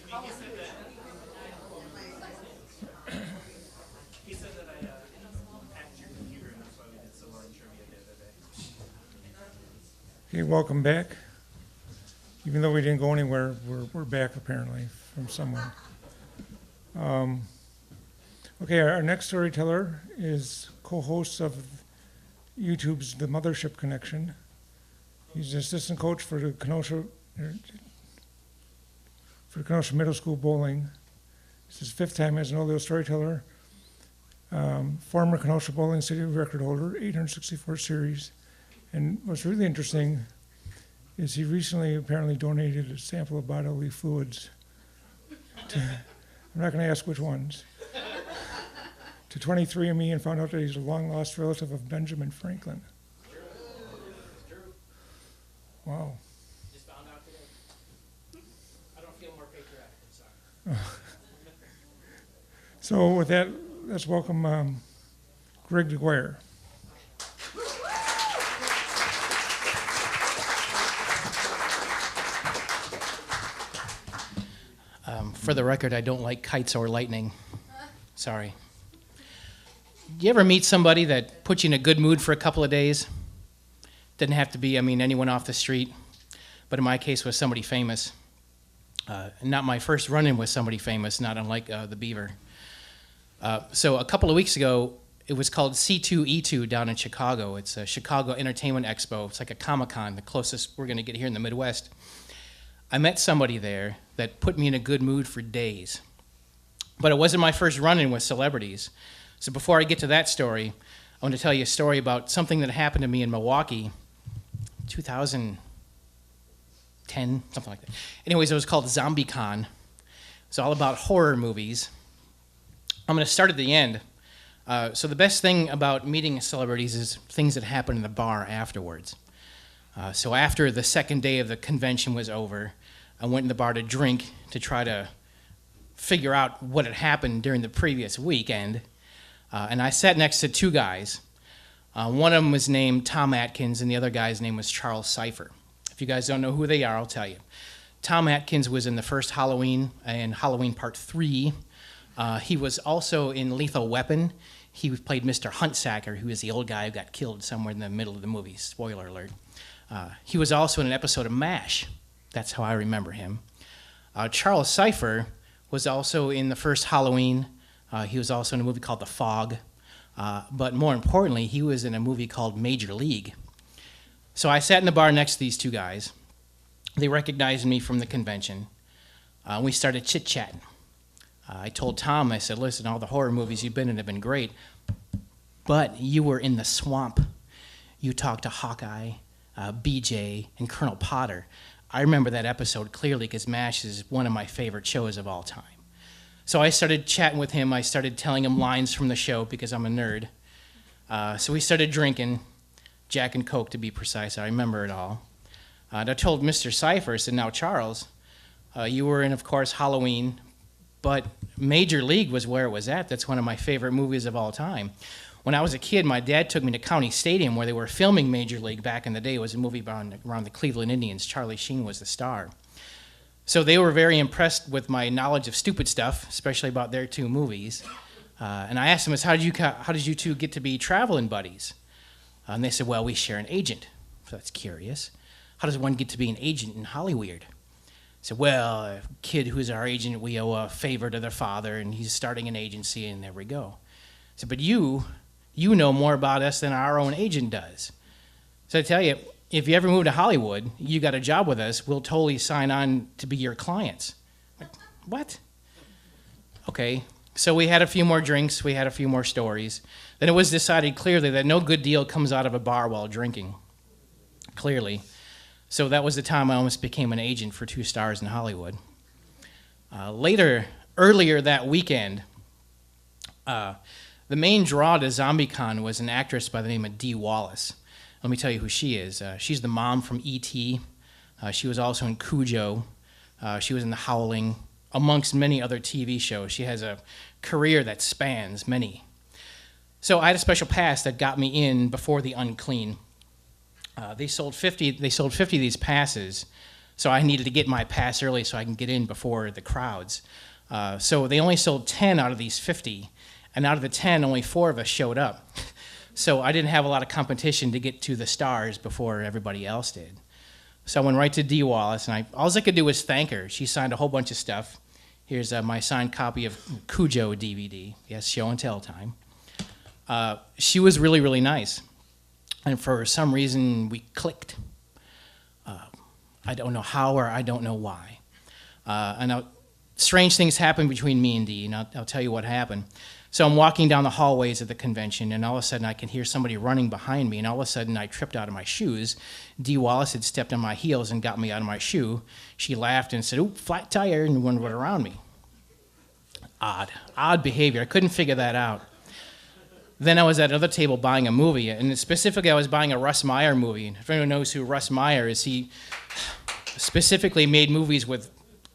He said that I hacked your computer, and that's why we did so well in trivia the other day. Okay, welcome back. Even though we didn't go anywhere, we're back apparently from somewhere. Okay, our next storyteller is co-host of YouTube's The Mothership Connection. He's an assistant coach for the Kneosha Middle School bowling. This is his fifth time as an OLIO storyteller. Former Kneosha bowling city record holder, 864 series. And what's really interesting is he recently apparently donated a sample of bodily fluids I'm not going to ask which ones, to 23andMe and found out that he's a long-lost relative of Benjamin Franklin. True. Wow. Just found out today. I don't feel more patriotic, I'm sorry. So with that, let's welcome Greg Dequirre. For the record, I don't like kites or lightning. Sorry. Do you ever meet somebody that puts you in a good mood for a couple of days? Didn't have to be, anyone off the street, but in my case was somebody famous. Not my first run-in with somebody famous, not unlike the Beaver. So a couple of weeks ago, it was called C2E2 down in Chicago. It's a Chicago Entertainment Expo. It's like a Comic-Con, the closest we're going to get here in the Midwest. I met somebody there that put me in a good mood for days. But it wasn't my first run-in with celebrities. So before I get to that story, I want to tell you a story about something that happened to me in Milwaukee, 2010, something like that. Anyways, it was called ZombieCon. It's all about horror movies. I'm going to start at the end. So the best thing about meeting celebrities is things that happen in the bar afterwards. So after the second day of the convention was over, I went in the bar to drink to try to figure out what had happened during the previous weekend. And I sat next to two guys. One of them was named Tom Atkins, and the other guy's name was Charles Cipher. If you guys don't know who they are, I'll tell you. Tom Atkins was in the first Halloween and Halloween Part 3. He was also in Lethal Weapon. He played Mr. Huntsacker, who is the old guy who got killed somewhere in the middle of the movie. Spoiler alert. He was also in an episode of MASH. That's how I remember him. Charles Cipher was also in the first Halloween. He was also in a movie called The Fog. But more importantly, he was in a movie called Major League. So I sat in the bar next to these two guys. They recognized me from the convention. We started chit-chatting. I told Tom, I said, listen, all the horror movies you've been in have been great, but you were in the swamp. You talked to Hawkeye, BJ, and Colonel Potter. I remember that episode clearly because MASH is one of my favorite shows of all time. So I started chatting with him. I started telling him lines from the show because I'm a nerd. So we started drinking, Jack and Coke to be precise. I remember it all. And I told Mr. Cipher, I said, now Charles, you were in, of course, Halloween, but Major League was where it was at. That's one of my favorite movies of all time. When I was a kid, my dad took me to County Stadium where they were filming Major League back in the day. It was a movie around the Cleveland Indians. Charlie Sheen was the star. So they were very impressed with my knowledge of stupid stuff, especially about their two movies. And I asked them, how did you two get to be traveling buddies? And they said, well, we share an agent. So that's curious. How does one get to be an agent in Hollywood? I said, well, a kid who's our agent, we owe a favor to their father, and he's starting an agency, and there we go. I said, but you know more about us than our own agent does. So I tell you, if you ever move to Hollywood, you got a job with us, we'll totally sign on to be your clients. Like, what? Okay, so we had a few more drinks, we had a few more stories. Then it was decided clearly that no good deal comes out of a bar while drinking, clearly. So that was the time I almost became an agent for 2 stars in Hollywood. Earlier that weekend, the main draw to ZombieCon was an actress by the name of Dee Wallace. Let me tell you who she is. She's the mom from E.T. She was also in Cujo. She was in The Howling, amongst many other TV shows. She has a career that spans many. So I had a special pass that got me in before the unclean. They sold 50 of these passes So I needed to get my pass early so I can get in before the crowds. So they only sold 10 out of these 50, and out of the 10, only 4 of us showed up. So I didn't have a lot of competition to get to the stars before everybody else did. So I went right to Dee Wallace, and all I could do was thank her. She signed a whole bunch of stuff. Here's my signed copy of Cujo DVD. Yes, show and tell time. She was really, really nice. And for some reason, we clicked. I don't know how or I don't know why. Strange things happened between me and Dee, and I'll tell you what happened. So I'm walking down the hallways of the convention, and all of a sudden I can hear somebody running behind me, and all of a sudden I tripped out of my shoes. Dee Wallace had stepped on my heels and got me out of my shoe. She laughed and said, "Oop, flat tire," and went around me. Odd behavior. I couldn't figure that out. Then I was at another table buying a movie, and specifically I was buying a Russ Meyer movie. If anyone knows who Russ Meyer is, he specifically made movies with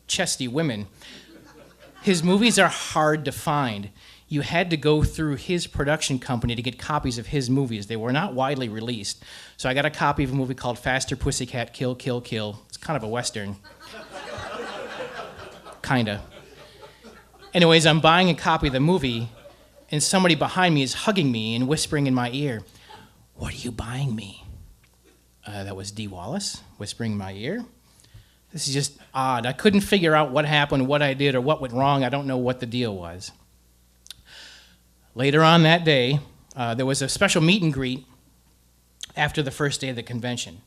chesty women. His movies are hard to find. You had to go through his production company to get copies of his movies. They were not widely released. So I got a copy of a movie called Faster Pussycat Kill, Kill, Kill. It's kind of a Western. Kinda. Anyways, I'm buying a copy of the movie, and somebody behind me is hugging me and whispering in my ear, "What are you buying me?" That was Dee Wallace whispering in my ear. This is just odd. I couldn't figure out what happened, what I did, or what went wrong. I don't know what the deal was. Later on that day, there was a special meet and greet after the first day of the convention.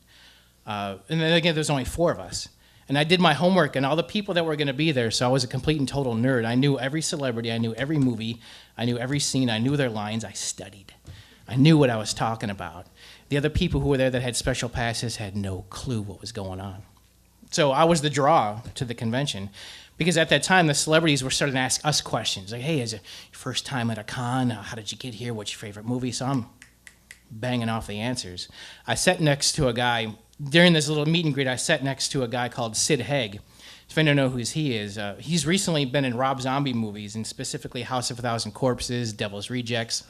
And then again, there's only 4 of us. And I did my homework and all the people that were going to be there, so I was a complete and total nerd. I knew every celebrity, I knew every movie, I knew every scene, I knew their lines, I studied. I knew what I was talking about. The other people who were there that had special passes had no clue what was going on. So I was the draw to the convention, because at that time, the celebrities were starting to ask us questions. Like, "Hey, is it your first time at a con? How did you get here? What's your favorite movie?" So I'm banging off the answers. I sat next to a guy. During this little meet and greet, I sat next to a guy called Sid Haig. If anyone know who he is, he's recently been in Rob Zombie movies, and specifically House of a Thousand Corpses, Devil's Rejects.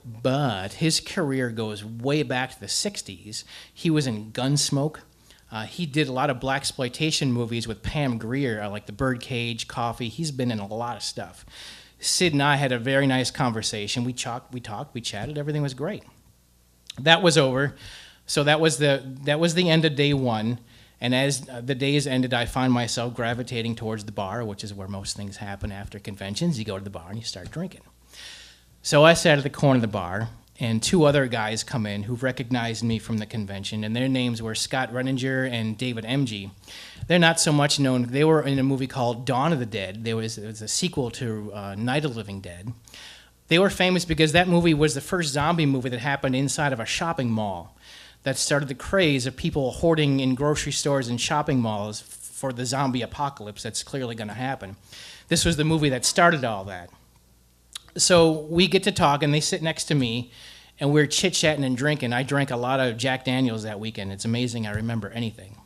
But his career goes way back to the 60s. He was in Gunsmoke. He did a lot of blaxploitation movies with Pam Grier, like The Birdcage, Coffee. He's been in a lot of stuff. Sid and I had a very nice conversation. We talked, we chatted. Everything was great. That was over. So that was the end of day 1. And as the days ended, I found myself gravitating towards the bar, which is where most things happen after conventions. You go to the bar and you start drinking. So I sat at the corner of the bar, and 2 other guys come in who recognized me from the convention, and their names were Scott Renninger and David MG. They're not so much known. They were in a movie called Dawn of the Dead. It was a sequel to Night of the Living Dead. They were famous because that movie was the first zombie movie that happened inside of a shopping mall. That started the craze of people hoarding in grocery stores and shopping malls for the zombie apocalypse that's clearly going to happen. This was the movie that started all that. So we get to talk, and they sit next to me, and we're chit-chatting and drinking. I drank a lot of Jack Daniels that weekend. It's amazing I remember anything.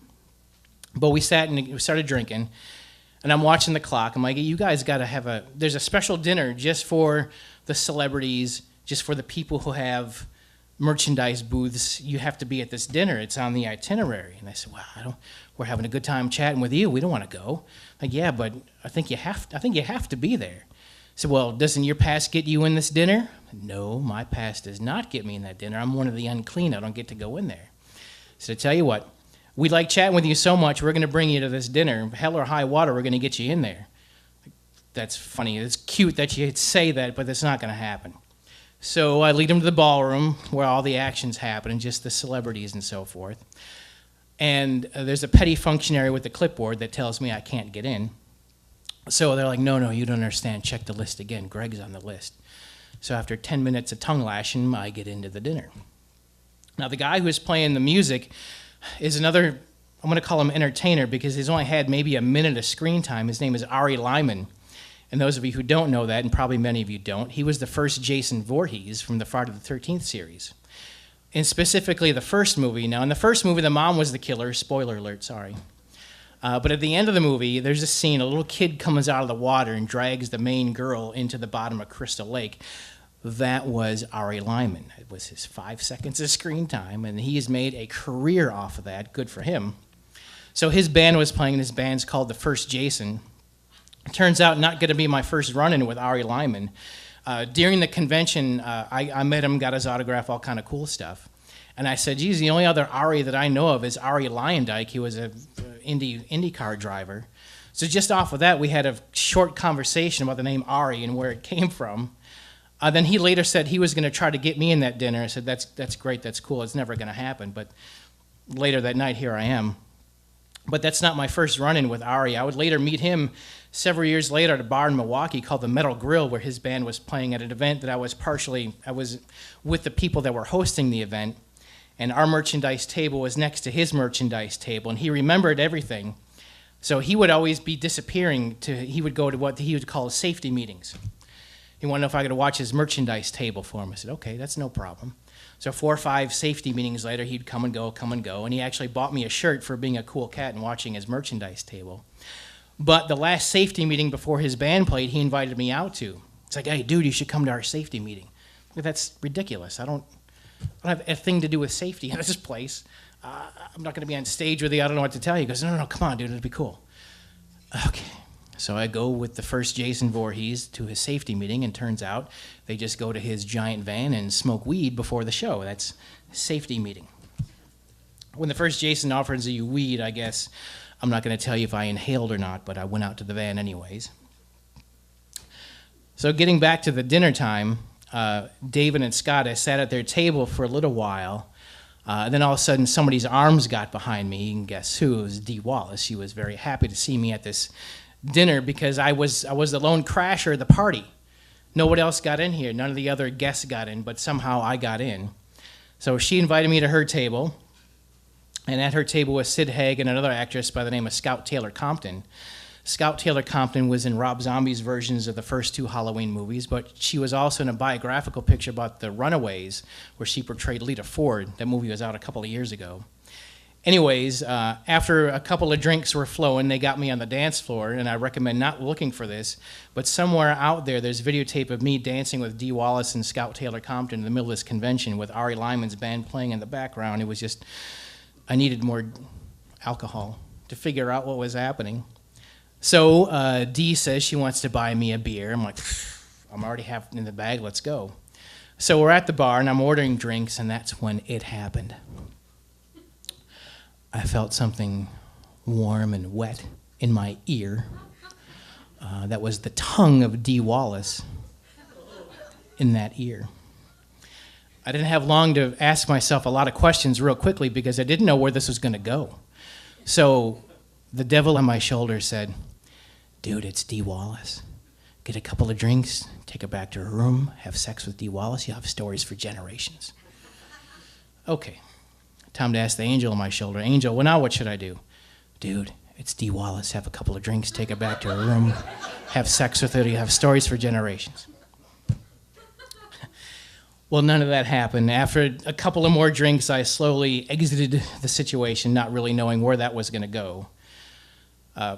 But we sat and we started drinking, and I'm watching the clock. I'm like, "You guys got to there's a special dinner just for the celebrities, just for the people who have merchandise booths. You have to be at this dinner. It's on the itinerary." And I said, "Well, we're having a good time chatting with you. We don't want to go." Like, "Yeah, but I think you have to be there." I said, "Well, doesn't your pass get you in this dinner?" "No, my pass does not get me in that dinner. I'm one of the unclean. I don't get to go in there." So I tell you what, we like chatting with you so much, we're going to bring you to this dinner. Hell or high water, we're going to get you in there. That's funny. It's cute that you say that, but that's not going to happen. So I lead them to the ballroom where all the actions happen, and just the celebrities and so forth. And there's a petty functionary with a clipboard that tells me I can't get in. So they're like, no, you don't understand. Check the list again. Greg's on the list. So after 10 minutes of tongue lashing, I get into the dinner. Now, the guy who was playing the music is another, I'm going to call him entertainer, because he's only had maybe a minute of screen time. His name is Ari Lyman. And those of you who don't know that, and probably many of you don't, he was the first Jason Voorhees from the Friday the 13th series. And specifically the first movie. Now, in the first movie, the mom was the killer. Spoiler alert, sorry. But at the end of the movie, there's a scene. A little kid comes out of the water and drags the main girl into the bottom of Crystal Lake. That was Ari Lyman. It was his 5 seconds of screen time, and he has made a career off of that. Good for him. So his band was playing, and his band's called The First Jason. Turns out not going to be my first run-in with Ari Lyman. During the convention, I met him, got his autograph, all kind of cool stuff. And I said, geez, the only other Ari that I know of is Ari Lyondike. He was an IndyCar driver. So just off of that, we had a short conversation about the name Ari and where it came from. Then he later said he was going to try to get me in that dinner. I said, that's great, that's cool, it's never going to happen. But later that night, here I am. But that's not my first run-in with Ari. I would later meet him several years later at a bar in Milwaukee called the Metal Grill, where his band was playing at an event that I was with the people that were hosting the event. And our merchandise table was next to his merchandise table, and he remembered everything. So he would always be disappearing. He would go to what he would call safety meetings. He wanted to know if I could watch his merchandise table for him. I said, okay, that's no problem. So 4 or 5 safety meetings later, he'd come and go, and he actually bought me a shirt for being a cool cat and watching his merchandise table. But the last safety meeting before his band played, he invited me out to. It's like, hey, dude, you should come to our safety meeting. That's ridiculous. I don't have a thing to do with safety in this place. I'm not going to be on stage with you. I don't know what to tell you. He goes, no, come on, dude, it'd be cool. Okay. So I go with the First Jason Voorhees to his safety meeting, and turns out they just go to his giant van and smoke weed before the show. That's safety meeting. When the First Jason offers you weed, I guess I'm not going to tell you if I inhaled or not, but I went out to the van anyways. So getting back to the dinner time, David and Scott, I sat at their table for a little while. Then all of a sudden, somebody's arms got behind me, and guess who? It was Dee Wallace. She was very happy to see me at this dinner because I was the lone crasher at the party. Nobody else got in here. None of the other guests got in, but somehow I got in. So she invited me to her table, and at her table was Sid Haig and another actress by the name of Scout Taylor Compton. Scout Taylor Compton was in Rob Zombie's versions of the first 2 Halloween movies, but she was also in a biographical picture about the Runaways, where she portrayed Lita Ford. That movie was out a couple of years ago. Anyways, after a couple of drinks were flowing, they got me on the dance floor, and I recommend not looking for this, but somewhere out there's videotape of me dancing with Dee Wallace and Scout Taylor Compton in the middle of this convention with Ari Lyman's band playing in the background. It was just, I needed more alcohol to figure out what was happening. So Dee says she wants to buy me a beer. I'm like, I'm already half in the bag, let's go. So we're at the bar, and I'm ordering drinks, and that's when it happened. I felt something warm and wet in my ear. That was the tongue of Dee Wallace in that ear. I didn't have long to ask myself a lot of questions real quickly because I didn't know where this was going to go. So the devil on my shoulder said, dude, it's Dee Wallace. Get a couple of drinks, take her back to her room, have sex with Dee Wallace, you'll have stories for generations. Okay. Time to ask the angel on my shoulder. Angel, well, now what should I do? Dude, it's Dee Wallace. Have a couple of drinks, take her back to her room, have sex with her, you have stories for generations. Well, none of that happened. After a couple of more drinks, I slowly exited the situation, not really knowing where that was going to go.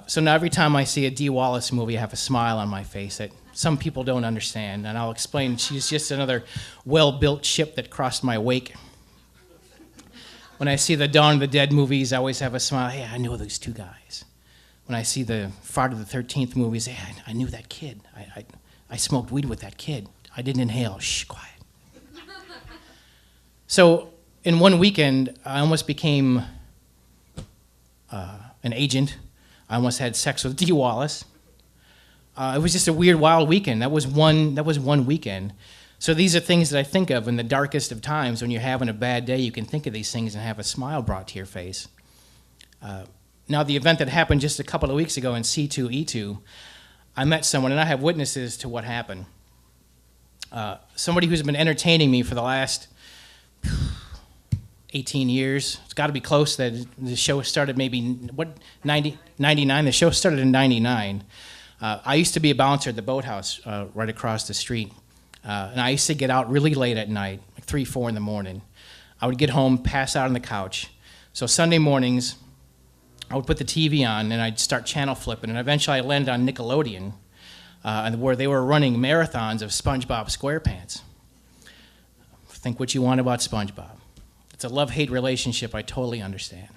So now every time I see a Dee Wallace movie, I have a smile on my face that some people don't understand, and I'll explain. She's just another well-built ship that crossed my wake. When I see the Dawn of the Dead movies, I always have a smile. Hey, I know those 2 guys. When I see the Friday the 13th movies, hey, I knew that kid. I smoked weed with that kid. I didn't inhale. Shh, quiet. So in one weekend, I almost became an agent. I almost had sex with Dee Wallace. It was just a weird, wild weekend. That was one weekend. So these are things that I think of in the darkest of times. When you're having a bad day, you can think of these things and have a smile brought to your face. Now, the event that happened just a couple of weeks ago in C2E2, I met someone, and I have witnesses to what happened. Somebody who's been entertaining me for the last 18 years. It's got to be close. That the show started maybe, 99? The show started in 99. I used to be a bouncer at the Boathouse right across the street. And I used to get out really late at night, like 3, 4 in the morning. I would get home, pass out on the couch. So Sunday mornings, I would put the TV on, and I'd start channel flipping, and eventually I landed on Nickelodeon, where they were running marathons of SpongeBob SquarePants. Think what you want about SpongeBob. It's a love-hate relationship, I totally understand.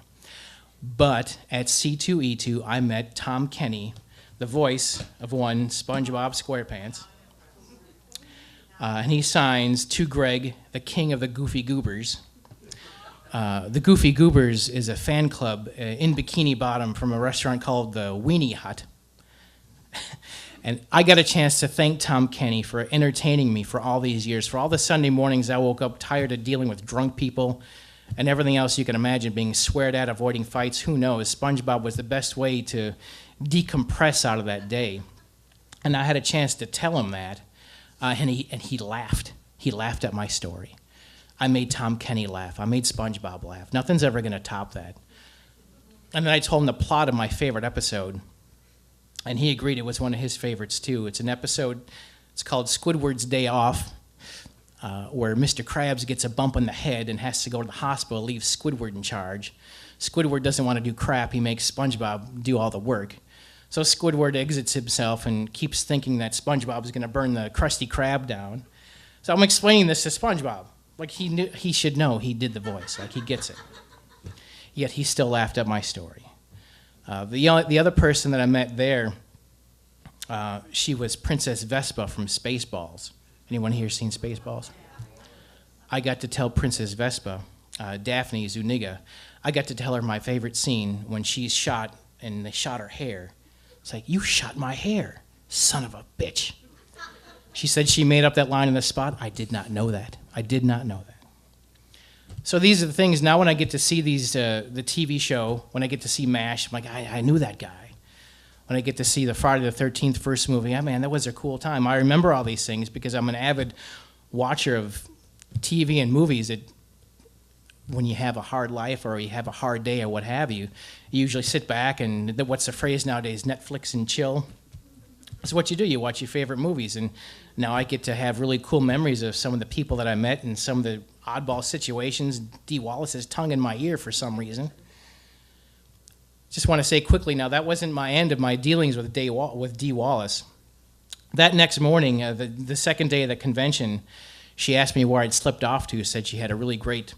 But at C2E2, I met Tom Kenny, the voice of one SpongeBob SquarePants. And he signs to Greg, the king of the Goofy Goobers. The Goofy Goobers is a fan club in Bikini Bottom from a restaurant called the Weenie Hut. And I got a chance to thank Tom Kenny for entertaining me for all these years, for all the Sunday mornings I woke up tired of dealing with drunk people and everything else you can imagine, being sweared at, avoiding fights. Who knows? SpongeBob was the best way to decompress out of that day. And I had a chance to tell him that. And he laughed. He laughed at my story. I made Tom Kenny laugh. I made SpongeBob laugh. Nothing's ever going to top that. And then I told him the plot of my favorite episode, and he agreed it was one of his favorites too. It's an episode, it's called Squidward's Day Off, where Mr. Krabs gets a bump on the head and has to go to the hospital, leaves Squidward in charge. Squidward doesn't want to do crap. He makes SpongeBob do all the work. So Squidward exits himself and keeps thinking that SpongeBob is going to burn the Krusty Krab down. So I'm explaining this to SpongeBob. Like he should know he did the voice. Like he gets it. Yet he still laughed at my story. The other person that I met there, she was Princess Vespa from Spaceballs. Anyone here seen Spaceballs? I got to tell Princess Vespa, Daphne Zuniga, I got to tell her my favorite scene when she's shot and they shot her hair. It's like, you shot my hair, son of a bitch. She said she made up that line on the spot. I did not know that. I did not know that. So these are the things, now when I get to see these, the TV show, when I get to see MASH, I'm like, I knew that guy. When I get to see the Friday the 13th first movie, man, that was a cool time. I remember all these things because I'm an avid watcher of TV and movies. When you have a hard life or you have a hard day or what have you, you usually sit back and what's the phrase nowadays, Netflix and chill. That's what you do. You watch your favorite movies. And now I get to have really cool memories of some of the people that I met and some of the oddball situations. Dee Wallace's tongue in my ear for some reason. Just want to say quickly now, that wasn't my end of my dealings with Dee Wallace. That next morning, the second day of the convention, she asked me where I'd slipped off to. Said she had a really great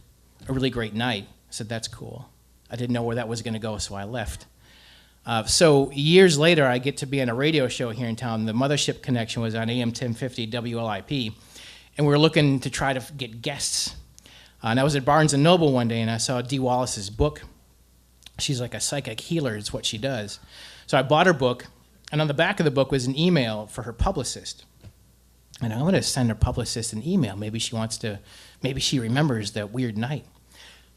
night. I said, that's cool. I didn't know where that was going to go, so I left. So years later, I get to be on a radio show here in town. The Mothership Connection was on AM 1050 WLIP, and we were looking to try to get guests. And I was at Barnes & Noble one day, and I saw Dee Wallace's book. She's like a psychic healer is what she does. So I bought her book, and on the back of the book was an email for her publicist. And I'm going to send her publicist an email. Maybe she remembers that weird night.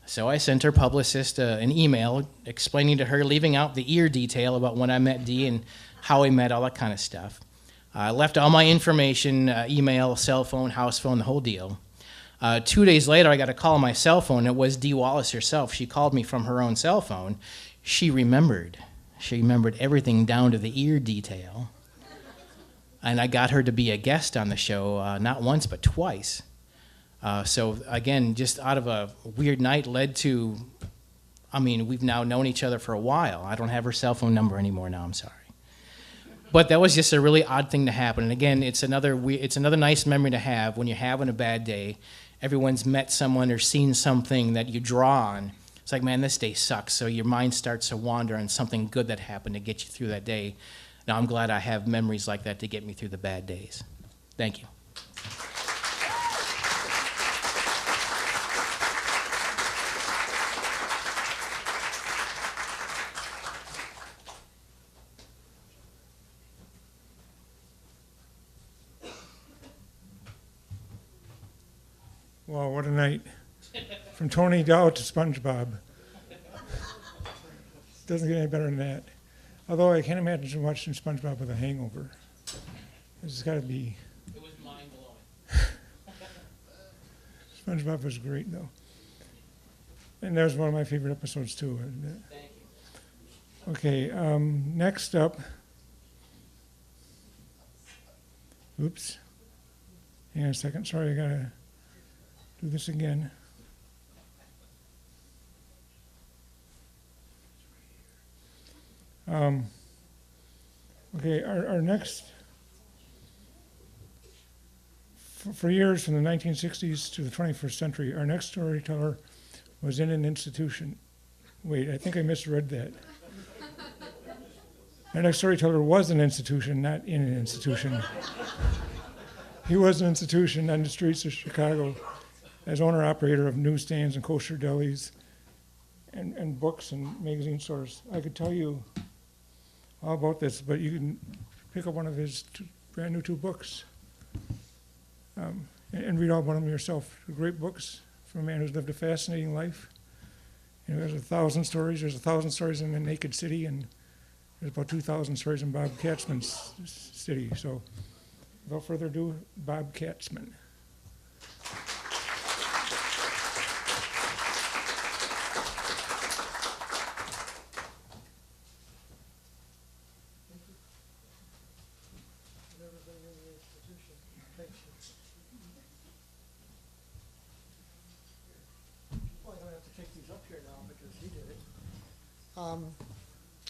So I sent her publicist an email explaining to her, leaving out the ear detail about when I met Dee and how we met, all that kind of stuff. I left all my information, email, cell phone, house phone, the whole deal. 2 days later, I got a call on my cell phone. It was Dee Wallace herself. She called me from her own cell phone. She remembered. She remembered everything down to the ear detail. And I got her to be a guest on the show, not once, but twice. So again, just out of a weird night led to, we've now known each other for a while. I don't have her cell phone number anymore now, I'm sorry. But that was just a really odd thing to happen. And again, it's another nice memory to have when you're having a bad day. Everyone's met someone or seen something that you draw on. It's like, man, this day sucks. So your mind starts to wander on something good that happened to get you through that day. Now I'm glad I have memories like that to get me through the bad days. Thank you. Wow, what a night. From Tony Dow to SpongeBob. Doesn't get any better than that. Although I can't imagine watching SpongeBob with a hangover. It's got to be... It was mind-blowing. SpongeBob was great, though. And that was one of my favorite episodes, too. Thank you. Okay, next up... Oops. Hang on a second. Sorry, I got to do this again. Okay, our next, for years from the 1960s to the 21st century, our next storyteller was in an institution Wait, I think I misread that. Our next storyteller was an institution, not in an institution. He was an institution on the streets of Chicago as owner-operator of newsstands and kosher delis and books and magazine stores. I could tell you all about this, but you can pick up one of his brand new 2 books and read all about them yourself. Great books from a man who's lived a fascinating life. There's 1,000 stories. There's 1,000 stories in The Naked City, and there's about 2,000 stories in Bob Katzman's city. So without further ado, Bob Katzman.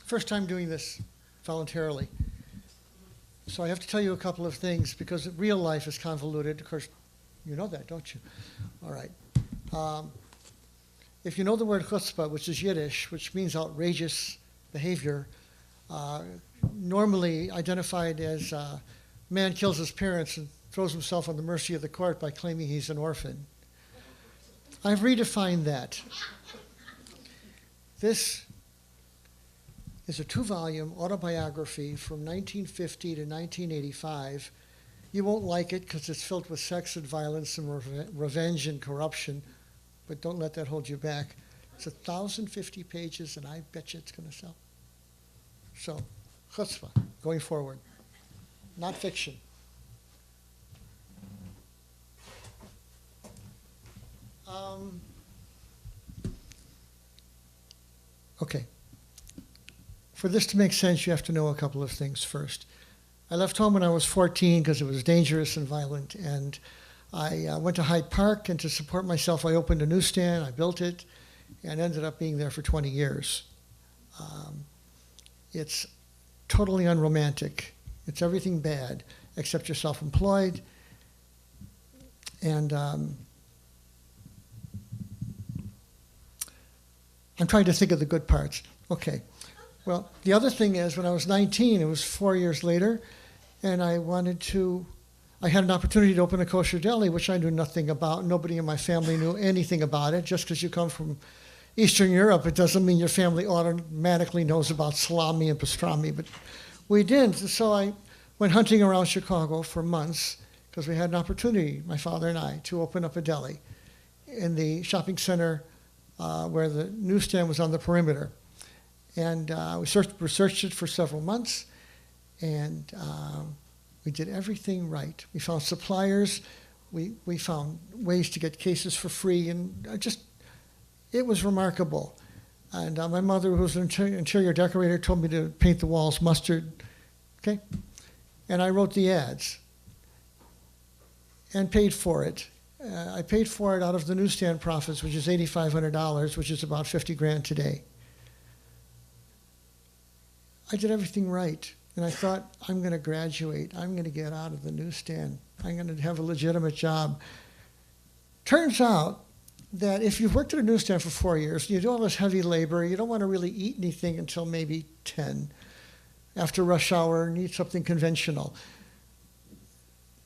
First time doing this voluntarily. So I have to tell you a couple of things because real life is convoluted. Of course, you know that, don't you? All right. If you know the word chutzpah, which is Yiddish, which means outrageous behavior, normally identified as man kills his parents and throws himself on the mercy of the court by claiming he's an orphan. I've redefined that. This is a 2-volume autobiography from 1950 to 1985. You won't like it because it's filled with sex and violence and revenge and corruption, but don't let that hold you back. It's 1,050 pages, and I bet you it's going to sell. So, chutzpah, going forward, not fiction. Okay. For this to make sense, you have to know a couple of things first. I left home when I was 14 because it was dangerous and violent, and I went to Hyde Park, and to support myself, I opened a newsstand, I built it, and ended up being there for 20 years. It's totally unromantic. It's everything bad, except you're self-employed, and I'm trying to think of the good parts. Okay. Well, the other thing is, when I was 19, it was 4 years later, and I had an opportunity to open a kosher deli, which I knew nothing about. Nobody in my family knew anything about it. Just because you come from Eastern Europe, it doesn't mean your family automatically knows about salami and pastrami, but we didn't. So I went hunting around Chicago for months because we had an opportunity, my father and I, to open up a deli in the shopping center where the newsstand was on the perimeter. And we researched it for several months, and we did everything right. We found suppliers, we found ways to get cases for free, and it was remarkable. And my mother, who was an interior decorator, told me to paint the walls mustard, okay? And I wrote the ads and paid for it. I paid for it out of the newsstand profits, which is $8,500, which is about 50 grand today. I did everything right, and I thought, I'm going to graduate. I'm going to get out of the newsstand. I'm going to have a legitimate job. Turns out that if you've worked at a newsstand for 4 years, you do all this heavy labor, you don't want to really eat anything until maybe 10. After rush hour, and eat something conventional.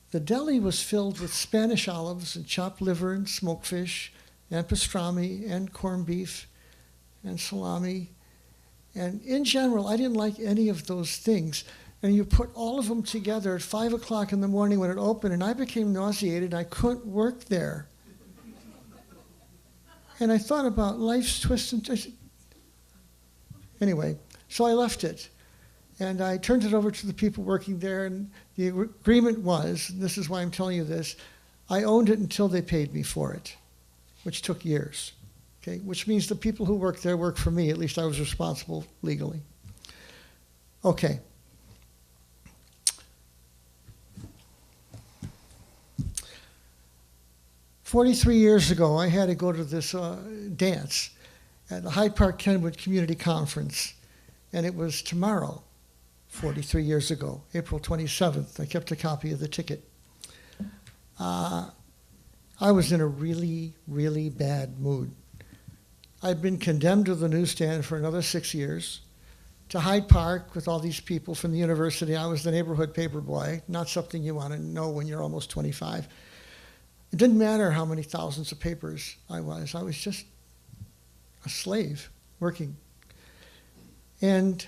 The deli was filled with Spanish olives and chopped liver and smoked fish and pastrami and corned beef and salami. And in general, I didn't like any of those things. And you put all of them together at 5 o'clock in the morning when it opened, and I became nauseated, and I couldn't work there. And I thought about life's twists and turns. Anyway, so I left it. And I turned it over to the people working there, and the agreement was, and this is why I'm telling you this, I owned it until they paid me for it, which took years. Okay, which means the people who worked there worked for me. At least I was responsible legally. Okay. "43 years ago, I had to go to this dance at the Hyde Park Kenwood Community Conference, and it was tomorrow, 43 years ago, April 27th. I kept a copy of the ticket. I was in a really, really bad mood. I'd been condemned to the newsstand for another 6 years, to Hyde Park with all these people from the university. I was the neighborhood paper boy, not something you want to know when you're almost 25. It didn't matter how many thousands of papers I was just a slave working. And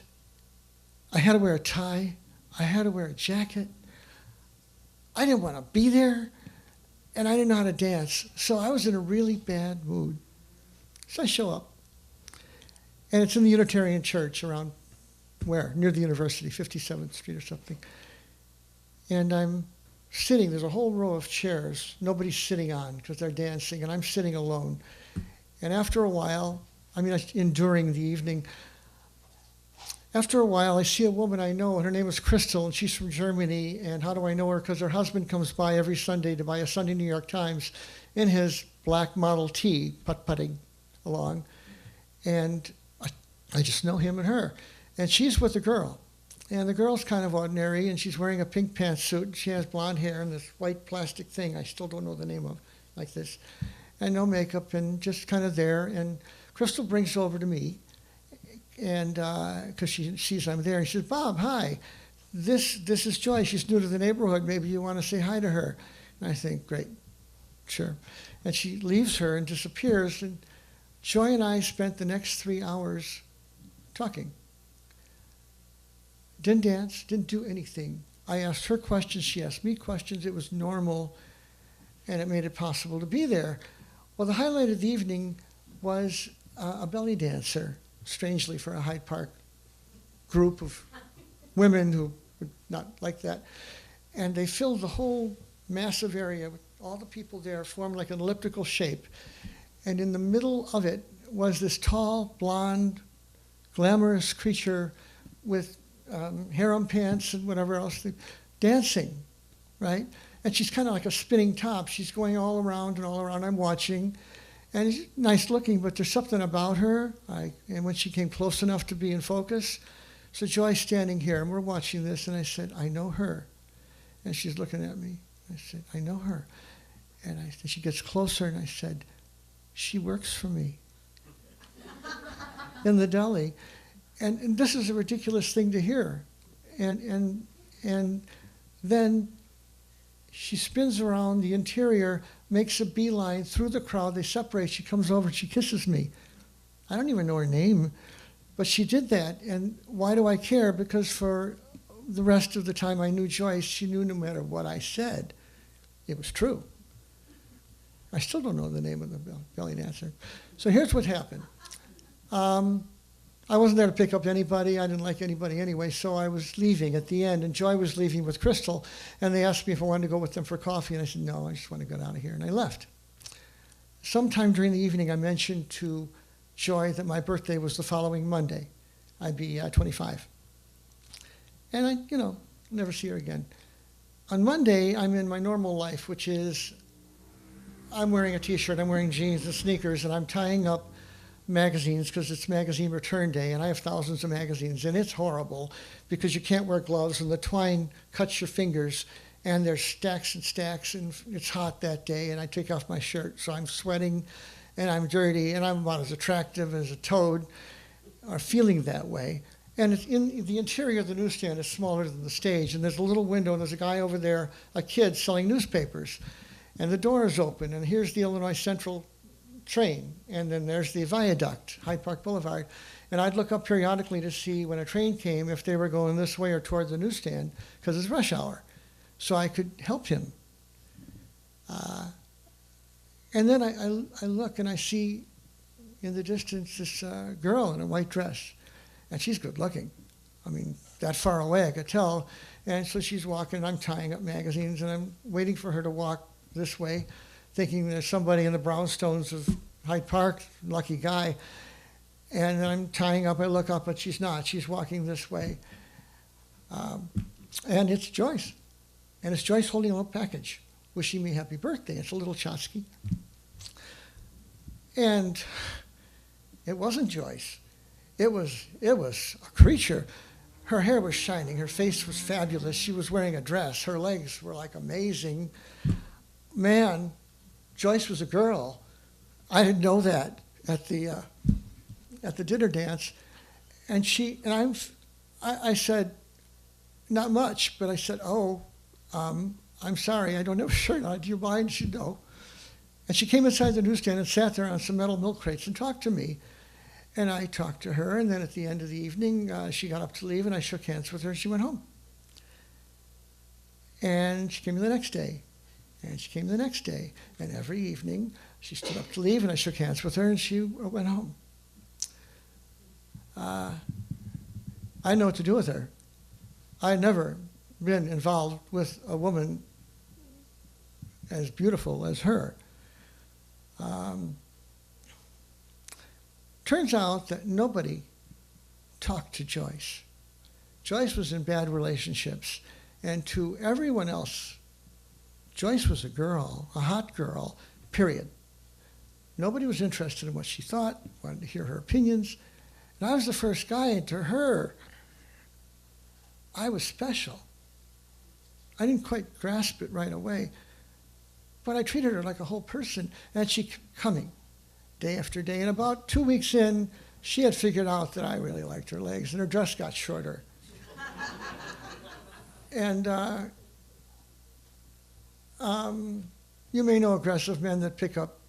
I had to wear a tie, I had to wear a jacket. I didn't want to be there, and I didn't know how to dance. So I was in a really bad mood. So I show up, and it's in the Unitarian Church around where? Near the university, 57th Street or something. And I'm sitting, there's a whole row of chairs, nobody's sitting on because they're dancing, and I'm sitting alone. And after a while, during the evening, after a while, I see a woman I know, and her name is Crystal, and she's from Germany. And how do I know her? Because her husband comes by every Sunday to buy a Sunday New York Times in his black Model T, putt-putting along. And I just know him and her. And she's with a girl. And the girl's kind of ordinary, and she's wearing a pink pantsuit, and she has blonde hair and this white plastic thing I still don't know the name of, like this. And no makeup, and just kind of there. And Crystal brings it over to me. And because she sees I'm there, and she says, "Bob, hi. This is Joy. She's new to the neighborhood. Maybe you want to say hi to her." And I think, great, sure. And she leaves her and disappears. And Joy and I spent the next 3 hours talking. Didn't dance, didn't do anything. I asked her questions, she asked me questions. It was normal, and it made it possible to be there. Well, the highlight of the evening was a belly dancer, strangely for a Hyde Park group of women who were not like that. And they filled the whole massive area with all the people there, formed like an elliptical shape. And in the middle of it was this tall, blonde, glamorous creature with harem pants and whatever else, dancing, right? And she's kind of like a spinning top. She's going all around and all around. I'm watching. And she's nice looking, but there's something about her. And when she came close enough to be in focus, so Joy's standing here, and we're watching this, and I said, "I know her." And she's looking at me. I said, "I know her." And she gets closer, and I said, "She works for me in the deli." And this is a ridiculous thing to hear. And then she spins around the interior, makes a beeline through the crowd. They separate. She comes over and she kisses me. I don't even know her name, but she did that. And why do I care? Because for the rest of the time I knew Joyce, she knew no matter what I said, it was true. I still don't know the name of the belly dancer. So here's what happened. I wasn't there to pick up anybody. I didn't like anybody anyway, so I was leaving at the end, and Joy was leaving with Crystal, and they asked me if I wanted to go with them for coffee, and I said, "No, I just want to get out of here," and I left. Sometime during the evening, I mentioned to Joy that my birthday was the following Monday. I'd be 25. And I, never see her again. On Monday, I'm in my normal life, which is I'm wearing a T-shirt, I'm wearing jeans and sneakers, and I'm tying up magazines because it's magazine return day, and I have thousands of magazines, and it's horrible because you can't wear gloves, and the twine cuts your fingers, and there's stacks and stacks, and it's hot that day, and I take off my shirt, so I'm sweating, and I'm dirty, and I'm about as attractive as a toad, or feeling that way. And it's in the interior of the newsstand is smaller than the stage, and there's a little window, and there's a guy over there, a kid selling newspapers, and the door is open, and here's the Illinois Central train, and then there's the viaduct, Hyde Park Boulevard, and I'd look up periodically to see when a train came if they were going this way or toward the newsstand because it's rush hour, so I could help him. And then I look and I see in the distance this girl in a white dress, and she's good looking. I mean, that far away I could tell, and so she's walking, and I'm tying up magazines, and I'm waiting for her to walk this way, thinking there's somebody in the brownstones of Hyde Park, lucky guy. And then I'm tying up, I look up, but she's not. She's walking this way. And it's Joyce. And it's Joyce holding a little package, wishing me happy birthday. It's a little tchotchke. And it wasn't Joyce. It was a creature. Her hair was shining. Her face was fabulous. She was wearing a dress. Her legs were like amazing. Man, Joyce was a girl. I didn't know that. at the dinner dance, and I said, not much, but I said, I'm sorry, I don't have a shirt on. Do you mind? She said, no. And she came inside the newsstand and sat there on some metal milk crates and talked to me. And I talked to her, and then at the end of the evening, she got up to leave, and I shook hands with her, and she went home. And she came the next day, and she came the next day, and every evening, she stood up to leave, and I shook hands with her, and she went home. I didn't know what to do with her. I had never been involved with a woman as beautiful as her. Turns out that nobody talked to Joyce. Joyce was in bad relationships, and to everyone else, Joyce was a girl, a hot girl, period. Nobody was interested in what she thought, wanted to hear her opinions, and I was the first guy, and to her, I was special. I didn't quite grasp it right away, but I treated her like a whole person, and she kept coming day after day. And about 2 weeks in, she had figured out that I really liked her legs, and her dress got shorter. And you may know aggressive men that pick up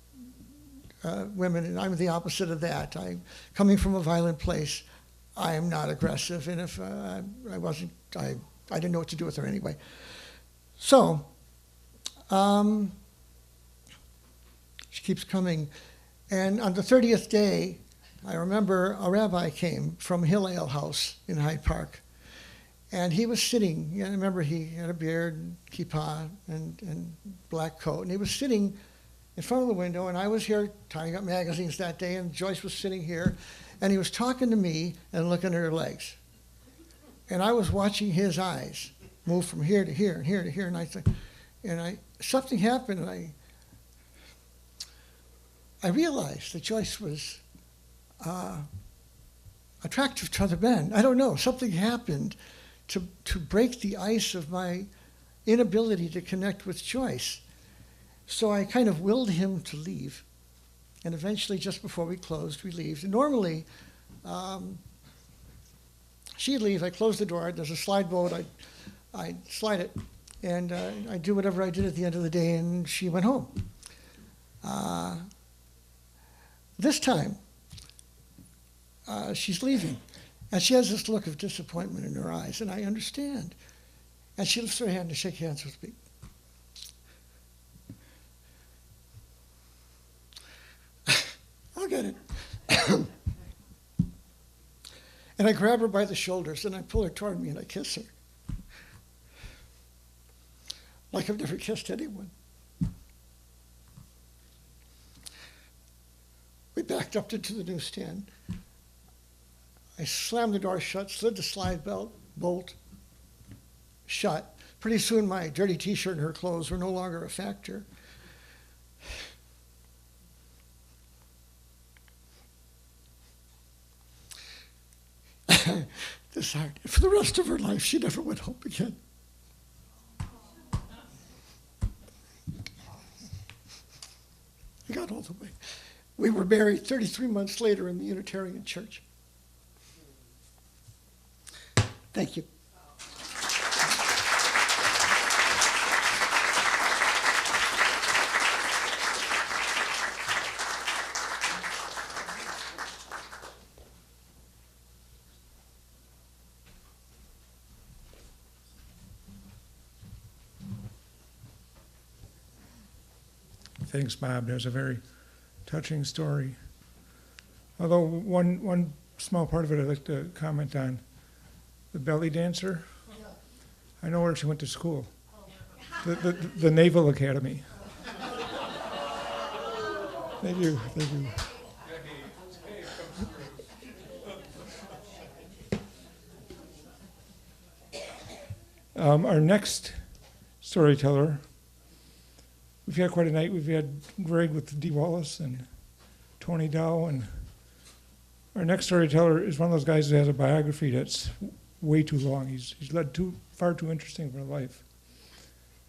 women, and I'm the opposite of that. I'm coming from a violent place. I am not aggressive, and if I wasn't, I didn't know what to do with her anyway. So, she keeps coming. And on the 30th day, I remember a rabbi came from Hill Ale House in Hyde Park. And he was sitting, I remember he had a beard, kippah, and black coat. And he was sitting in front of the window, and I was here tying up magazines that day, and Joyce was sitting here. And he was talking to me and looking at her legs. And I was watching his eyes move from here to here and here to here. And something happened, and I realized that Joyce was attractive to other men. I don't know. Something happened to break the ice of my inability to connect with Joyce. So I kind of willed him to leave. And eventually, just before we closed, we leave. And normally, she'd leave. I closed the door. There's a slide boat. I'd slide it. And I'd do whatever I did at the end of the day, and she went home. This time, she's leaving. And she has this look of disappointment in her eyes, and I understand. And she lifts her hand to shake hands with me. I'll get it. And I grab her by the shoulders, and I pull her toward me, and I kiss her. Like I've never kissed anyone. We backed up into the newsstand. I slammed the door shut, slid the slide bolt shut. Pretty soon my dirty T-shirt and her clothes were no longer a factor. For the rest of her life, she never went home again. I got all the way. We were married 33 months later in the Unitarian Church. Thank you. Thanks, Bob. There's a very touching story. Although one small part of it I'd like to comment on. The belly dancer. I know where she went to school. The Naval Academy. Thank you. Thank you. Our next storyteller, we've had quite a night. We've had Greg with Dee Wallace and Tony Dow, and our next storyteller is one of those guys that has a biography that's way too long. He's led far too interesting of a life.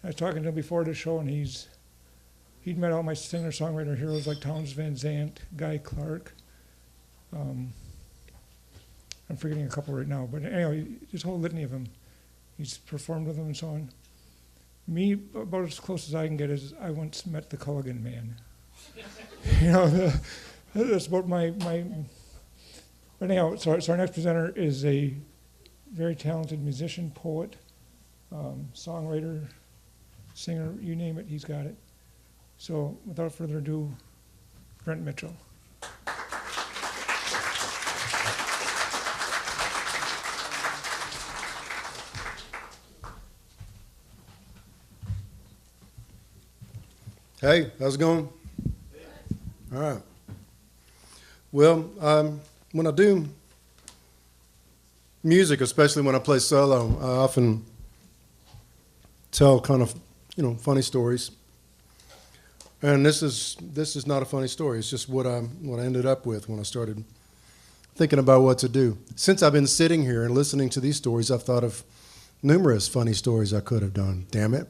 I was talking to him before the show, and he's he'd met all my singer-songwriter heroes like Townes Van Zandt, Guy Clark. I'm forgetting a couple right now, but anyway, this whole litany of them. He's performed with them and so on. Me, about as close as I can get is I once met the Culligan Man. You know, that's about my. But anyhow, so our next presenter is a very talented musician, poet, songwriter, singer, you name it, he's got it. So without further ado, Brent Mitchell. Hey, how's it going? All right. Well, when I do music, especially when I play solo, I often tell kind of, funny stories. And this is not a funny story. It's just what I ended up with when I started thinking about what to do. Since I've been sitting here and listening to these stories, I've thought of numerous funny stories I could have done. Damn it.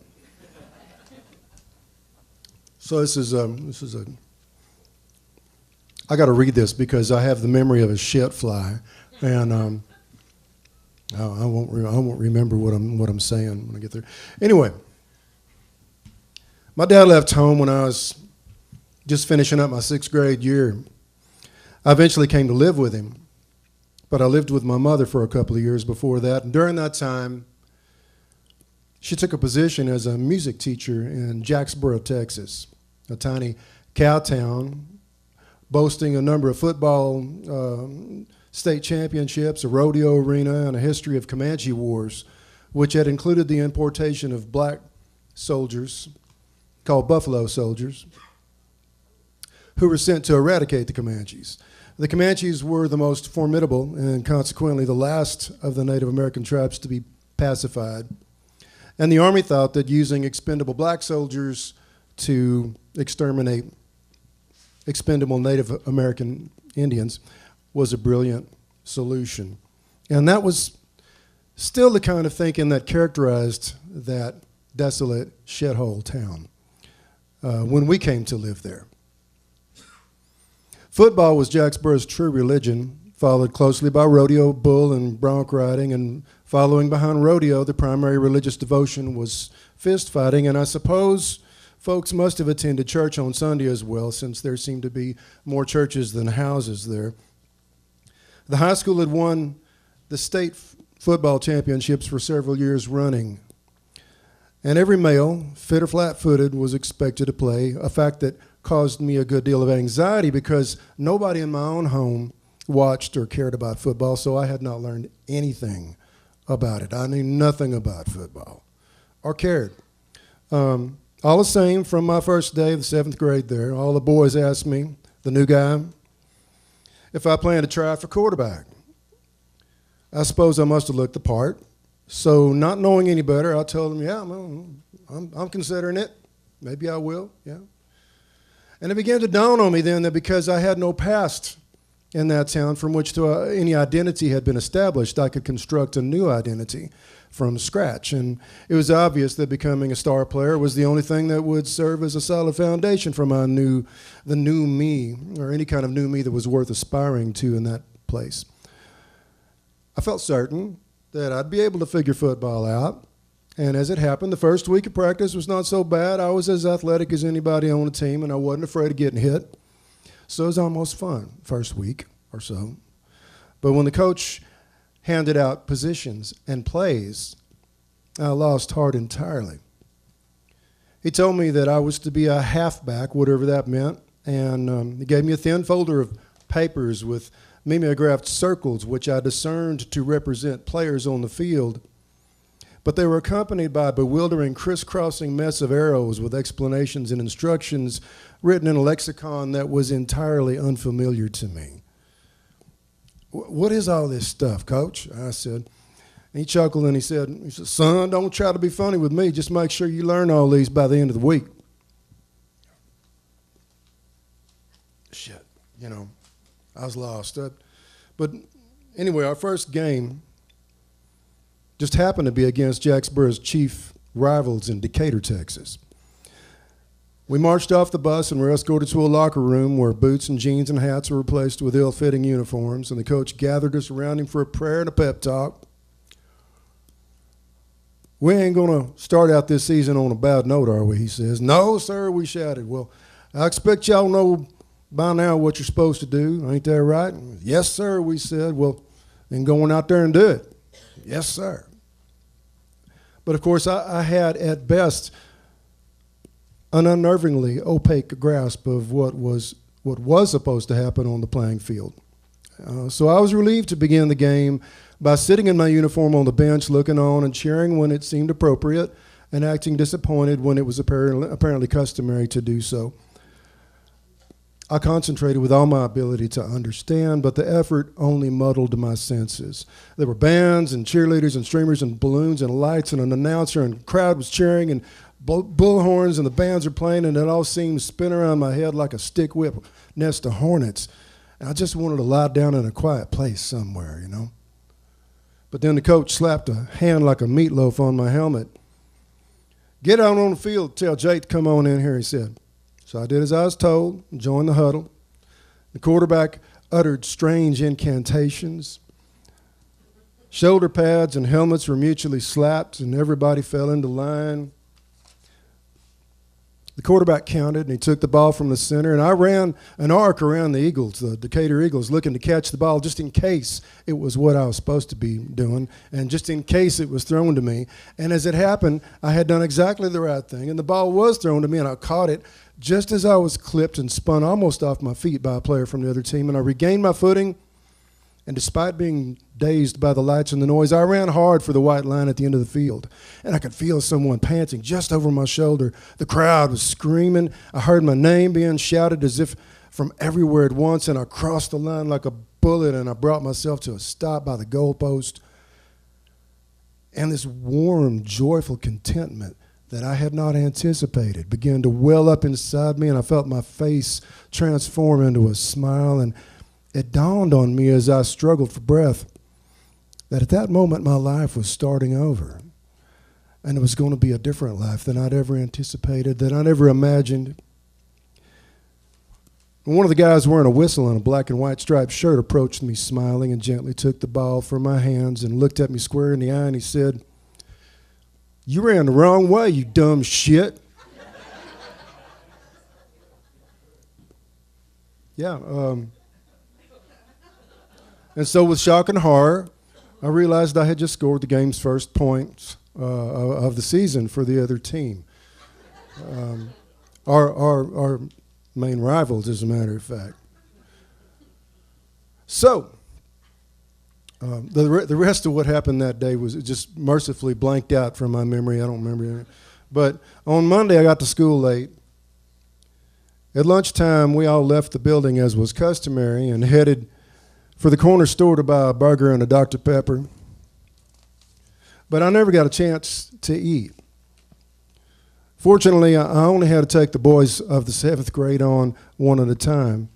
So this is a. I got to read this because I have the memory of a shit fly, and I won't remember what I'm saying when I get there. Anyway, my dad left home when I was just finishing up my 6th grade year. I eventually came to live with him, but I lived with my mother for a couple of years before that. And during that time, she took a position as a music teacher in Jacksboro, Texas, a tiny cow town boasting a number of football state championships, a rodeo arena, and a history of Comanche wars, which had included the importation of black soldiers, called Buffalo Soldiers, who were sent to eradicate the Comanches. The Comanches were the most formidable and consequently the last of the Native American tribes to be pacified. And the Army thought that using expendable black soldiers to exterminate expendable Native American Indians was a brilliant solution. And that was still the kind of thinking that characterized that desolate shithole town when we came to live there. Football was Jacksboro's true religion, followed closely by rodeo, bull, and bronc riding, and following behind rodeo, the primary religious devotion was fist fighting, and I suppose folks must have attended church on Sunday as well, since there seemed to be more churches than houses there. The high school had won the state football championships for several years running, and every male, fit or flat-footed, was expected to play, a fact that caused me a good deal of anxiety because nobody in my own home watched or cared about football, so I had not learned anything about it. I knew nothing about football or cared. All the same, from my first day of the 7th grade there, all the boys asked me, the new guy, if I planned to try for quarterback. I suppose I must have looked the part. So not knowing any better, I told them, yeah, I'm considering it. Maybe I will, yeah. And it began to dawn on me then that because I had no past in that town from which any identity had been established, I could construct a new identity from scratch. And it was obvious that becoming a star player was the only thing that would serve as a solid foundation for the new me, or any kind of new me that was worth aspiring to in that place. I felt certain that I'd be able to figure football out. And as it happened, the first week of practice was not so bad. I was as athletic as anybody on the team, and I wasn't afraid of getting hit. So it was almost fun, first week or so. But when the coach handed out positions and plays, I lost heart entirely. He told me that I was to be a halfback, whatever that meant, and he gave me a thin folder of papers with mimeographed circles, which I discerned to represent players on the field. But they were accompanied by a bewildering crisscrossing mess of arrows with explanations and instructions written in a lexicon that was entirely unfamiliar to me. What is all this stuff, Coach? I said. And he chuckled and he said, son, don't try to be funny with me. Just make sure you learn all these by the end of the week. Shit, I was lost. But anyway, our first game just happened to be against Jacksboro's chief rivals in Decatur, Texas. We marched off the bus and were escorted to a locker room where boots and jeans and hats were replaced with ill-fitting uniforms, and the coach gathered us around him for a prayer and a pep talk. "We ain't going to start out this season on a bad note, are we?" he says. "No, sir," we shouted. "Well, I expect y'all know by now what you're supposed to do. Ain't that right?" "Yes, sir," we said. "Well, then go on out there and do it." "Yes, sir." But, of course, I had, at best, an unnervingly opaque grasp of what was supposed to happen on the playing field. So I was relieved to begin the game by sitting in my uniform on the bench, looking on and cheering when it seemed appropriate and acting disappointed when it was apparently customary to do so. I concentrated with all my ability to understand, but the effort only muddled my senses. There were bands and cheerleaders and streamers and balloons and lights and an announcer, and the crowd was cheering and bullhorns, and the bands were playing, and it all seemed to spin around my head like a stick whip nest of hornets. And I just wanted to lie down in a quiet place somewhere, you know. But then the coach slapped a hand like a meatloaf on my helmet. "Get out on the field, tell Jake to come on in here," he said. So I did as I was told and joined the huddle. The quarterback uttered strange incantations. Shoulder pads and helmets were mutually slapped, and everybody fell into line. The quarterback counted, and he took the ball from the center, and I ran an arc around the Eagles, the Dequirre Eagles, looking to catch the ball just in case it was what I was supposed to be doing, and just in case it was thrown to me. And as it happened, I had done exactly the right thing, and the ball was thrown to me, and I caught it just as I was clipped and spun almost off my feet by a player from the other team, and I regained my footing. And despite being dazed by the lights and the noise, I ran hard for the white line at the end of the field. And I could feel someone panting just over my shoulder. The crowd was screaming. I heard my name being shouted as if from everywhere at once, and I crossed the line like a bullet, and I brought myself to a stop by the goalpost. And this warm, joyful contentment that I had not anticipated began to well up inside me, and I felt my face transform into a smile. And it dawned on me as I struggled for breath that at that moment my life was starting over, and it was going to be a different life than I'd ever anticipated, that I'd ever imagined. And one of the guys wearing a whistle and a black and white striped shirt approached me smiling and gently took the ball from my hands and looked at me square in the eye, and he said, "You ran the wrong way, you dumb shit." Yeah, and so with shock and horror, I realized I had just scored the game's first points of the season for the other team. Our main rivals, as a matter of fact. So, the rest of what happened that day was just mercifully blanked out from my memory. I don't remember anything. But on Monday, I got to school late. At lunchtime, we all left the building as was customary and headed for the corner store to buy a burger and a Dr. Pepper. But I never got a chance to eat. Fortunately, I only had to take the boys of the 7th grade on one at a time,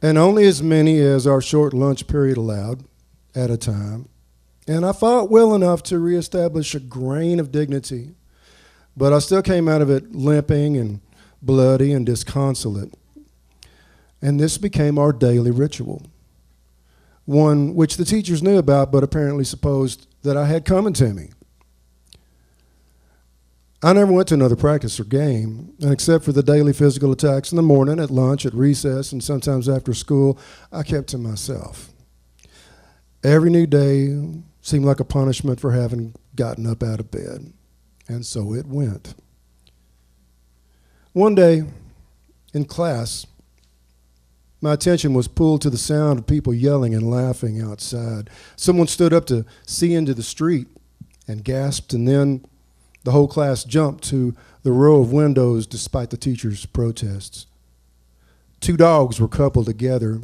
and only as many as our short lunch period allowed at a time. And I fought well enough to reestablish a grain of dignity, but I still came out of it limping and bloody and disconsolate. And this became our daily ritual, one which the teachers knew about but apparently supposed that I had coming to me. I never went to another practice or game, and except for the daily physical attacks in the morning, at lunch, at recess, and sometimes after school, I kept to myself. Every new day seemed like a punishment for having gotten up out of bed, and so it went. One day, in class, my attention was pulled to the sound of people yelling and laughing outside. Someone stood up to see into the street and gasped, and then the whole class jumped to the row of windows despite the teacher's protests. 2 dogs were coupled together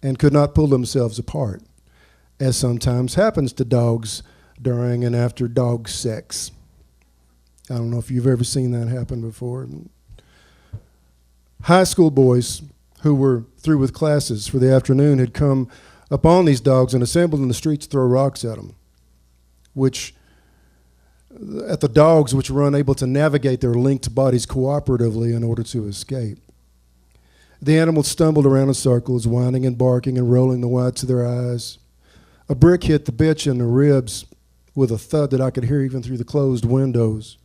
and could not pull themselves apart, as sometimes happens to dogs during and after dog sex. I don't know if you've ever seen that happen before. High school boys who were through with classes for the afternoon had come upon these dogs and assembled in the streets to throw rocks at them, which at the dogs which were unable to navigate their linked bodies cooperatively in order to escape. The animals stumbled around in circles, whining and barking and rolling the whites of their eyes. A brick hit the bitch in the ribs with a thud that I could hear even through the closed windows.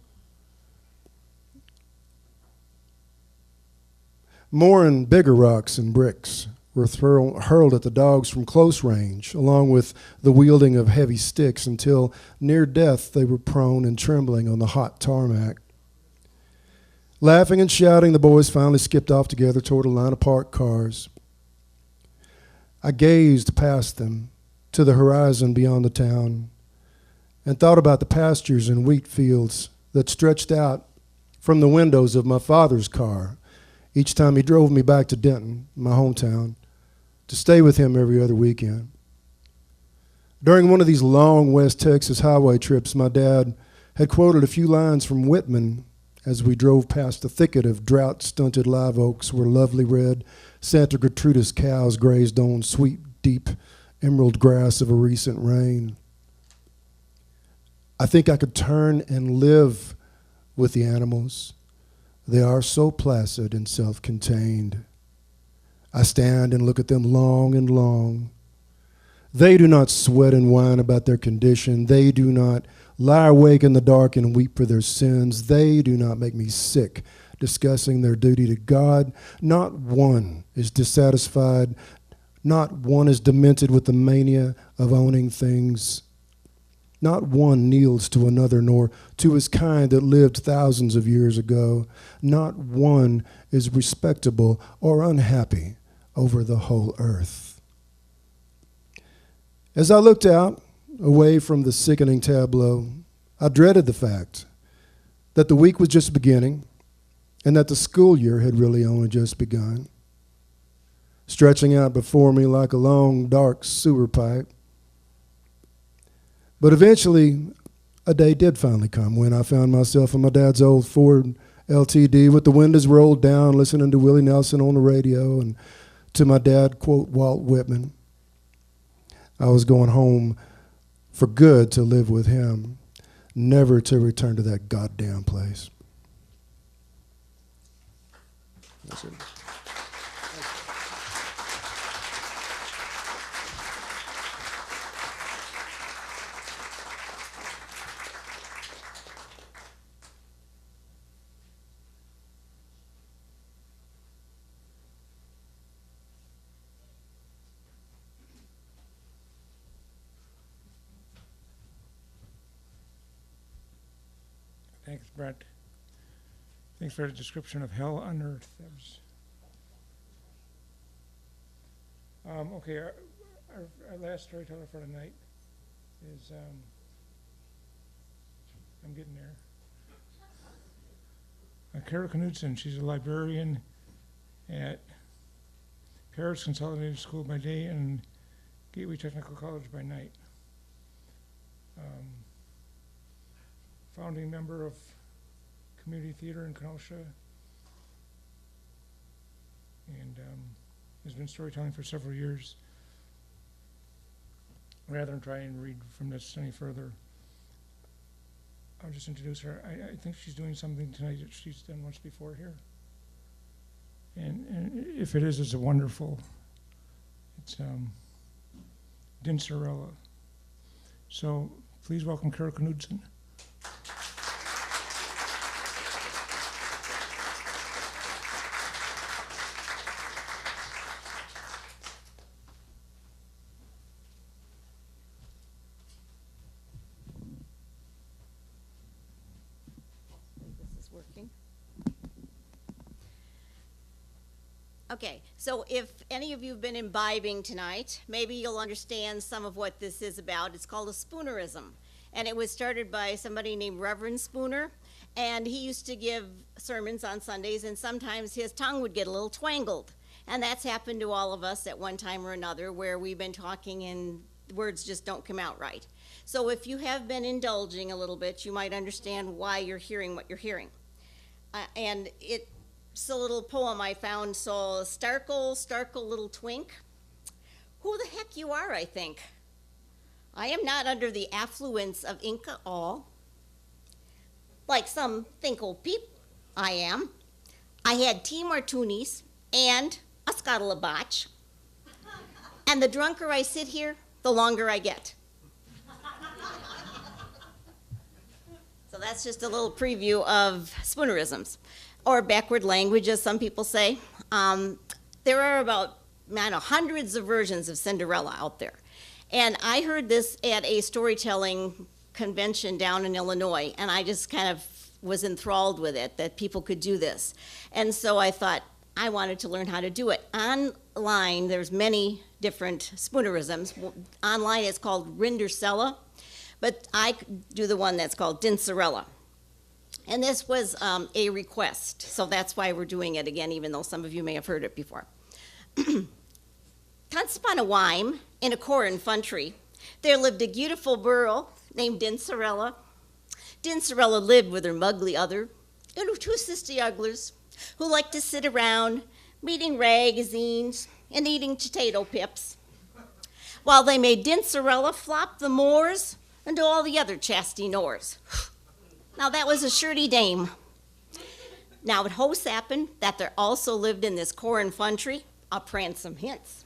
More and bigger rocks and bricks were hurled at the dogs from close range, along with the wielding of heavy sticks, until near death they were prone and trembling on the hot tarmac. Laughing and shouting, the boys finally skipped off together toward a line of parked cars. I gazed past them to the horizon beyond the town and thought about the pastures and wheat fields that stretched out from the windows of my father's car each time he drove me back to Denton, my hometown, to stay with him every other weekend. During one of these long West Texas highway trips, my dad had quoted a few lines from Whitman as we drove past a thicket of drought-stunted live oaks where lovely red Santa Gertrudis cows grazed on sweet, deep emerald grass of a recent rain. I think I could turn and live with the animals. They are so placid and self-contained. I stand and look at them long and long. They do not sweat and whine about their condition. They do not lie awake in the dark and weep for their sins. They do not make me sick discussing their duty to God. Not one is dissatisfied. Not one is demented with the mania of owning things. Not one kneels to another, nor to his kind that lived thousands of years ago. Not one is respectable or unhappy over the whole earth. As I looked out, away from the sickening tableau, I dreaded the fact that the week was just beginning and that the school year had really only just begun. Stretching out before me like a long, dark sewer pipe. But eventually, a day did finally come when I found myself in my dad's old Ford LTD with the windows rolled down, listening to Willie Nelson on the radio and to my dad quote Walt Whitman. I was going home for good to live with him, never to return to that goddamn place. That's it. Thanks, Brent. Thanks for the description of hell on earth. That was okay. Our last storyteller for tonight is I'm getting there. Kara Knudson. She's a librarian at Paris Consolidated School by day and Gateway Technical College by night. Founding member of Community Theater in Kneosha, and has been storytelling for several years. Rather than try and read from this any further, I'll just introduce her. I think she's doing something tonight that she's done once before here. And if it is, it's a wonderful. It's Dinserella. So please welcome Kara Knudson. Okay, so if any of you have been imbibing tonight, maybe you'll understand some of what this is about. It's called a Spoonerism, and it was started by somebody named Reverend Spooner, and he used to give sermons on Sundays, and sometimes his tongue would get a little twangled, and that's happened to all of us at one time or another, where we've been talking and words just don't come out right. So if you have been indulging a little bit, you might understand why you're hearing what you're hearing. And it's a little poem I found, so starkle little twink. Who the heck you are, I think. I am not under the affluence of ink at all. like some think old peep I am, I had tea martinis and a scuttle of botch. And the drunker I sit here, the longer I get. So that's just a little preview of spoonerisms, or backward language, as some people say. There are about, hundreds of versions of Cinderella out there. And I heard this at a storytelling convention down in Illinois, and I just kind of was enthralled with it, that people could do this. And so I thought I wanted to learn how to do it. Online, there's many different spoonerisms. Online, it's called Rindercella, but I do the one that's called Dincerella. And this was a request, so that's why we're doing it again, even though some of you may have heard it before. Once upon a whime, in a corn country, there lived a beautiful girl named Dincerella. Dincerella lived with her mugly other, and her two sister ugglers, who liked to sit around, reading magazines and eating potato pips, while they made Dincerella flop the moors and do all the other chasty nors. Now that was a shirty dame. Now it hosts happened that there also lived in this corn country a pransome hince.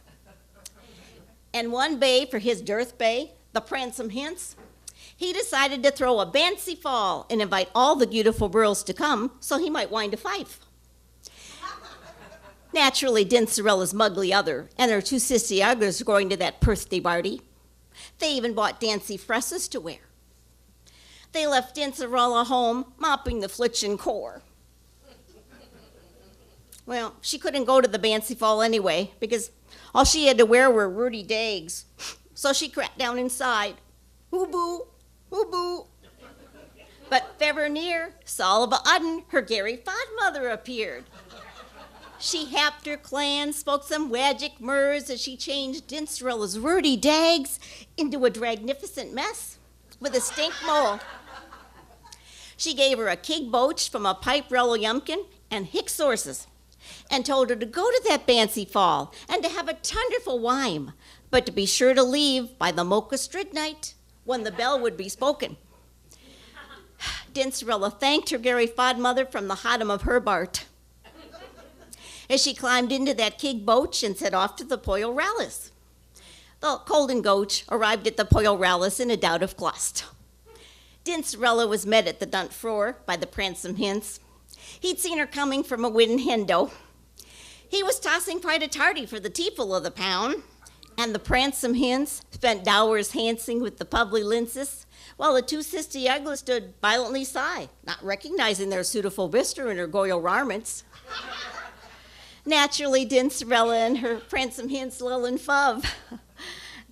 And one bay for his dearth bay, the pransome hince, he decided to throw a bancy fall and invite all the beautiful girls to come so he might wind a fife. Naturally, Dincerella's mugly other and her two sissy uggers were going to that birthday party. They even bought dancy fresses to wear. They left Dincerella home, mopping the flitchin' core. Well, she couldn't go to the bancy fall anyway, because all she had to wear were ruddy dags. So she crept down inside. Hoo-boo, hoo-boo. But ever near, all of a sudden, her Gary godmother appeared. She happed her clan, spoke some wagic murs as she changed Dincerella's ruddy dags into a dragnificent mess with a stink mole. She gave her a kig boach from a pipe rello yumpkin and hick sources, and told her to go to that bancy fall and to have a wonderful whime, but to be sure to leave by the mocha stridnight when the bell would be spoken. Dincerella thanked her Gary godmother from the bottom of her bart as she climbed into that kig boach and set off to the Poyo Rallis. The Colden Goach arrived at the Poyo Rallis in a doubt of clust. Dincerella was met at the dunt floor by the pransome hince. He'd seen her coming from a wooden hendo. He was tossing quite a tardy for the teeful of the pound, and the pransome hince spent hours hancing with the publi linces, while the two sister ugglas stood violently sigh, not recognizing their suitable bister in her goyle garments. Naturally, Dincerella and her pransome hince Lil Fuv,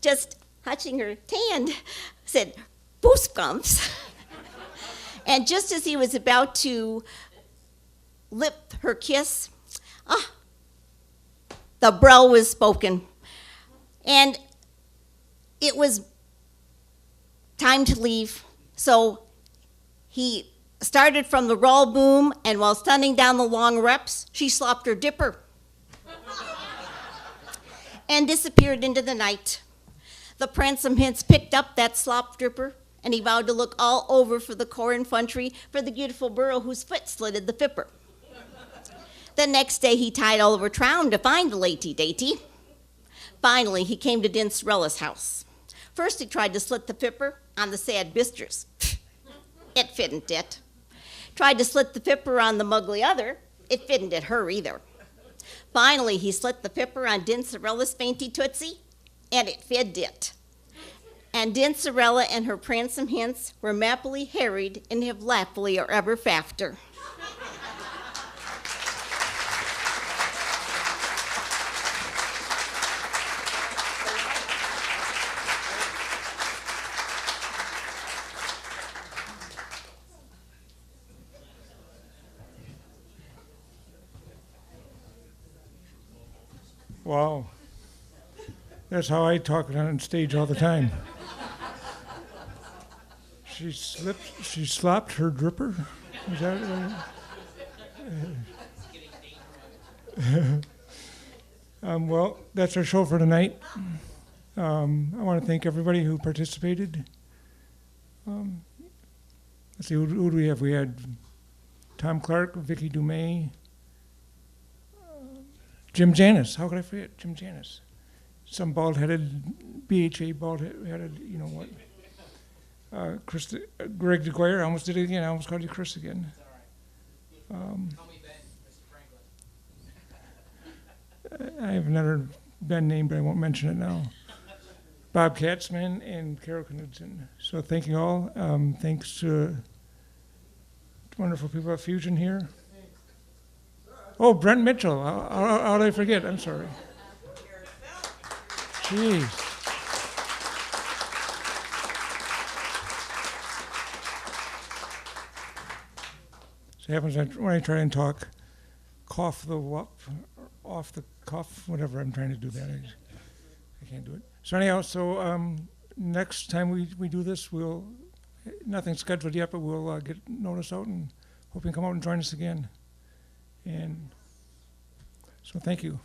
just hutching her hand, said, "Booscumps." And just as he was about to lip her kiss, the brow was spoken. And it was time to leave. So he started from the roll boom, and while stunning down the long reps, she slopped her dipper and disappeared into the night. The pransome hince picked up that slop dripper, and he vowed to look all over for the corn country for the beautiful burro whose foot slitted the fipper. The next day he tied all over town to find the lady dainty. Finally, he came to Dincerella's house. First he tried to slit the fipper on the sad bistress. It fitn't it. Tried to slit the fipper on the mugly other. It fitn't it her either. Finally, he slit the fipper on Dincerella's fainty tootsie, and it fid it. And Dincerella and her pransome hince were mappily harried and have lappily or ever fafter. Wow. That's how I talk on stage all the time. She slopped her dripper? Is that well, that's our show for tonight. I want to thank everybody who participated. let's see, who do we have? We had Tom Clark, Vicky Dumais, Jim Janis. How could I forget Jim Janis? Some bald-headed, BHA bald-headed, you know what? Greg Dequirre. I almost did it again. I almost called you Chris again. Call me Ben, Mr. Franklin. I have another Ben name, but I won't mention it now. Bob Katzman and Carol Knudson. So thank you all. Thanks to wonderful people at Fusion here. Oh, Brent Mitchell. How did I forget? I'm sorry. Jeez. So it happens when I try and talk, cough the off the cuff, whatever. I'm trying to do that. I can't do it. So anyhow, next time we do this, nothing's scheduled yet, but we'll get notice out and hope you can come out and join us again. And so thank you.